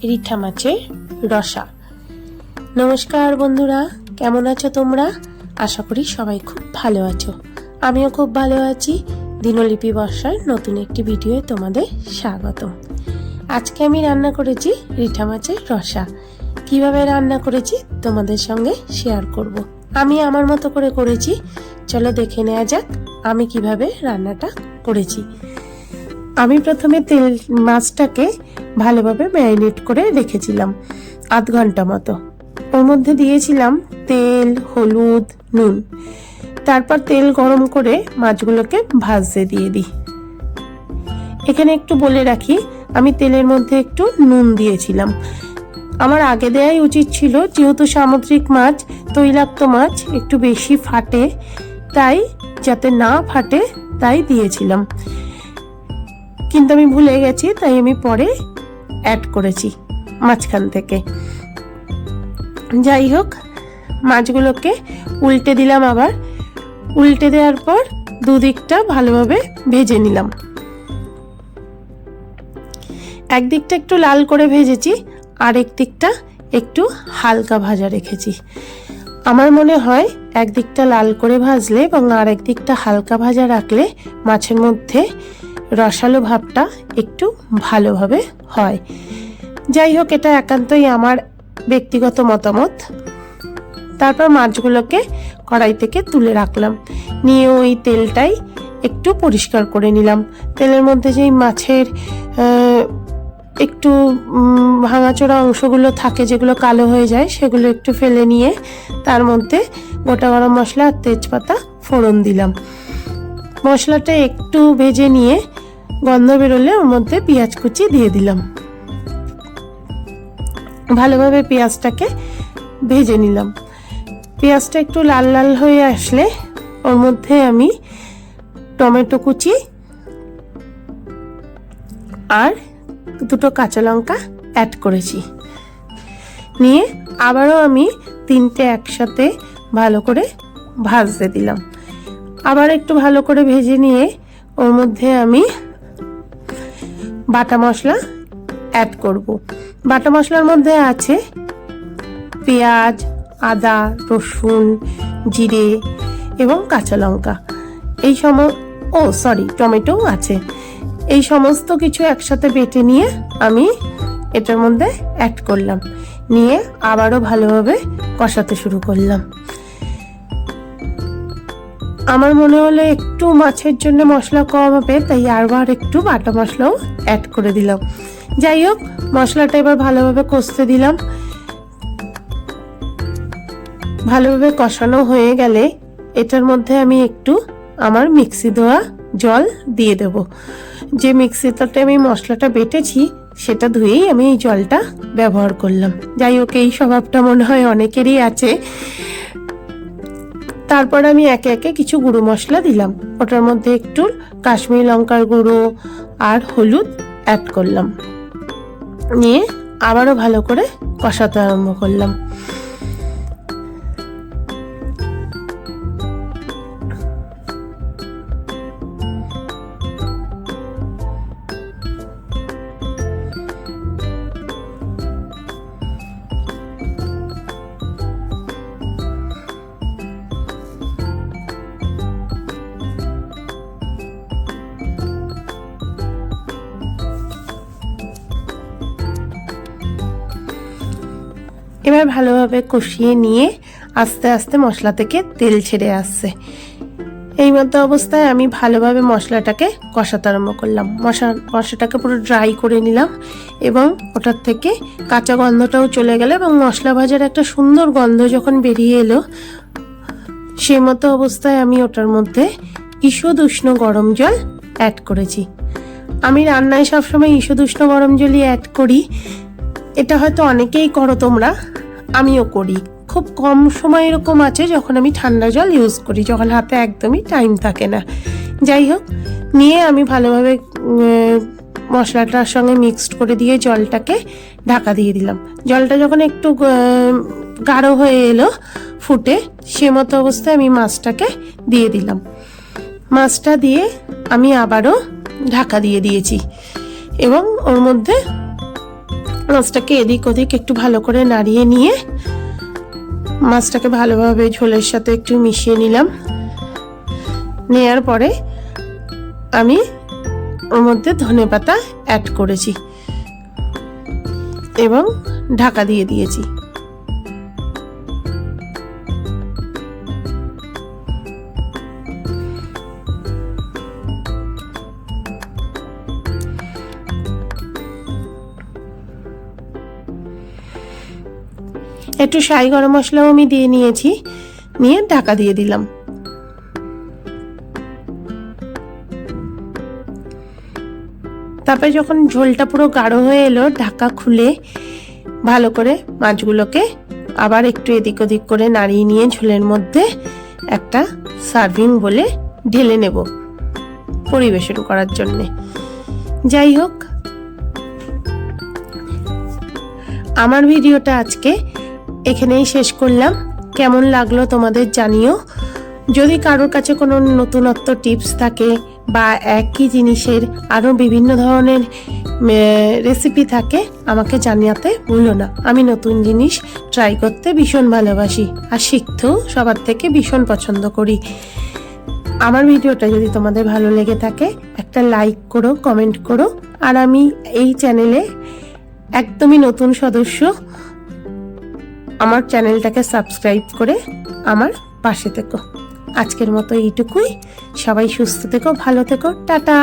রিঠা মাছের রসা। নমস্কার বন্ধুরা, কেমন আছো তোমরা? আশা করি সবাই খুব ভালো আছো। আমিও খুব ভালো আছি। দিনলিপি বর্ষার নতুন একটি ভিডিওয়ে তোমাদের স্বাগতম। আজকে আমি রান্না করেছি রিঠা মাছের রসা। কিভাবে রান্না করেছি তোমাদের সঙ্গে শেয়ার করব। আমি আমার মতো করে করেছি, চলো দেখে নেওয়া যাক আমি কিভাবে রান্নাটা করেছি। আমি প্রথমে মাছটাকে ভালোভাবে ম্যারিনেট করে রেখেছিলাম আধ ঘন্টা মতো। ওর মধ্যে দিয়েছিলাম তেল, হলুদ, নুন। তারপর তেল গরম করে মাছগুলোকে ভাজতে দিয়ে দিই। এখানে একটু বলে রাখি, আমি তেলের মধ্যে একটু নুন দিয়েছিলাম। আমার আগে দেওয়াই উচিত ছিল, যেহেতু সামুদ্রিক মাছ, তৈলাক্ত মাছ একটু বেশি ফাটে, তাই যাতে না ফাটে তাই দিয়েছিলাম, কিন্তু আমি ভুলে গেছি, তাই আমি পরে অ্যাড করেছি মাঝখান থেকে। যাই হোক, মাছগুলোকে উল্টে দিলাম। আবার উল্টে দেওয়ার পর দুদিকটা ভালোভাবে ভেজে নিলাম। একদিকটা একটু লাল করে ভেজেছি, আরেক দিকটা একটু হালকা ভাজা রেখেছি। আমার মনে হয় একদিকটা লাল করে ভাজলে এবং আরেক দিকটা হালকা ভাজা রাখলে মাছের মধ্যে রসালো ভাবটা একটু ভালোভাবে হয়। যাই হোক, এটা একান্তই আমার ব্যক্তিগত মতামত। তারপর মাছগুলোকে কড়াই থেকে তুলে রাখলাম, নিয়ে ওই তেলটাই একটু পরিষ্কার করে নিলাম। তেলের মধ্যে যেই মাছের একটু ভাঙাচোরা অংশগুলো থাকে, যেগুলো কালো হয়ে যায়, সেগুলো একটু ফেলে নিয়ে তার মধ্যে গোটা গরম মশলা আর তেজপাতা ফোড়ন দিলাম। মশলাটা একটু ভেজে নিয়ে গন্ধ বেরোলে ওর মধ্যে পেঁয়াজ কুচি দিয়ে দিলাম। ভালোভাবে পেঁয়াজটাকে ভেজে নিলাম। পেঁয়াজটা একটু লাল লাল হয়ে আসলে ওর মধ্যে আমি টমেটো কুচি আর দুটো কাঁচা লঙ্কা অ্যাড করেছি। নিয়ে আবারও আমি তিনটে একসাথে ভালো করে ভাজতে দিলাম। আবার একটু ভালো করে ভেজে নিয়ে ওর মধ্যে আমি বাটা মশলা অ্যাড করব। বাটা মশলার মধ্যে আছে পেঁয়াজ, আদা, রসুন, জিরে এবং কাঁচা লঙ্কা। টমেটোও আছে। এই সমস্ত কিছু একসাথে বেটে নিয়ে আমি এটার মধ্যে অ্যাড করলাম। নিয়ে আবারও ভালোভাবে কষাতে শুরু করলাম। আমার মনে হলো একটু মাছের জন্য মশলা কম হবে, তাই আবার একটু বাটা মশলাও অ্যাড করে দিলাম। যাই হোক, মশলাটা এবার ভালোভাবে কষতে দিলাম। ভালোভাবে কষানো হয়ে গেলে এটার মধ্যে আমি একটু আমার মিক্সি দেওয়া জল দিয়ে দেব। যে মিক্সিটাতে আমি মশলাটা বেটেছি সেটা ধুয়েই আমি এই জলটা ব্যবহার করলাম। যাই হোক, এই স্বভাবটা মনে হয় অনেকেরই আছে। তারপর আমি একে একে কিছু গুঁড়ো মশলা দিলাম। ওটার মধ্যে একটু কাশ্মীরি লঙ্কার গুঁড়ো আর হলুদ অ্যাড করলাম। নিয়ে আবারও ভালো করে কষাতে আরম্ভ করলাম। এবার ভালোভাবে কষিয়ে নিয়ে আস্তে আস্তে মশলা থেকে তেল ছেড়ে আসছে। এই মতো অবস্থায় আমি ভালোভাবে মশলাটাকে কষাতে আরম্ভ করলাম। মশলাটাকে পুরো ড্রাই করে নিলাম এবং ওটার থেকে কাঁচা গন্ধটাও চলে গেল এবং মশলা ভাজার একটা সুন্দর গন্ধ যখন বেরিয়ে এলো, সেই মতো অবস্থায় আমি ওটার মধ্যে ঈষৎ উষ্ণ গরম জল অ্যাড করেছি। আমি রান্নায় সবসময় ঈষৎ উষ্ণ গরম জলই অ্যাড করি। এটা হয়তো অনেকেই করো তোমরা, আমিও করি। খুব কম সময় এরকম আছে যখন আমি ঠান্ডা জল ইউজ করি, যখন হাতে একদমই টাইম থাকে না। যাই হোক, নিয়ে আমি ভালোভাবে মশলাটার সঙ্গে মিক্সড করে দিয়ে জলটাকে ঢাকা দিয়ে দিলাম। জলটা যখন একটু গাঢ় হয়ে এলো ফুটে, সে মতো অবস্থায় আমি মাছটাকে দিয়ে দিলাম। মাছটা দিয়ে আমি আবারও ঢাকা দিয়ে দিয়েছি এবং ওর মধ্যে মাছটাকে এদিক ওদিক একটু ভালো করে নাড়িয়ে নিয়ে মাছটাকে ভালোভাবে ঝোলের সাথে একটু মিশিয়ে নিলাম। নেয়ার পরে আমি ওর মধ্যে ধনেপাতা অ্যাড করেছি এবং ঢাকা দিয়ে দিয়েছি। একটু শাহি গরম মশলাও আমি দিয়ে নিয়েছি, নিয়ে ঢাকা দিয়ে দিলাম। তারপরে যখন ঝোলটা পুরো গাঢ় হয়ে এলো, ঢাকা খুলে ভালো করে মাছগুলোকে আবার একটু এদিক ওদিক করে নাড়িয়ে নিয়ে ঝোলের মধ্যে একটা সার্ভিং বলে ঢেলে নেব পরিবেশন করার জন্যে। যাই হোক, আমার ভিডিওটা আজকে এখানেই শেষ করলাম। কেমন লাগলো তোমাদের জানিও। যদি কারোর কাছে কোনো নতুনত্ব টিপস থাকে বা একই জিনিসের আরও বিভিন্ন ধরনের রেসিপি থাকে আমাকে জানাতে ভুলো না। আমি নতুন জিনিস ট্রাই করতে ভীষণ ভালোবাসি আর শিখতেও সবার থেকে ভীষণ পছন্দ করি। আমার ভিডিওটা যদি তোমাদের ভালো লেগে থাকে একটা লাইক করো, কমেন্ট করো। আর আমি এই চ্যানেলে একদমই নতুন সদস্য, আমার চ্যানেলটাকে সাবস্ক্রাইব করে আমার পাশে থেকো। আজকের মতো এইটুকুই। সবাই সুস্থ থেকো, ভালো থেকো, টাটা।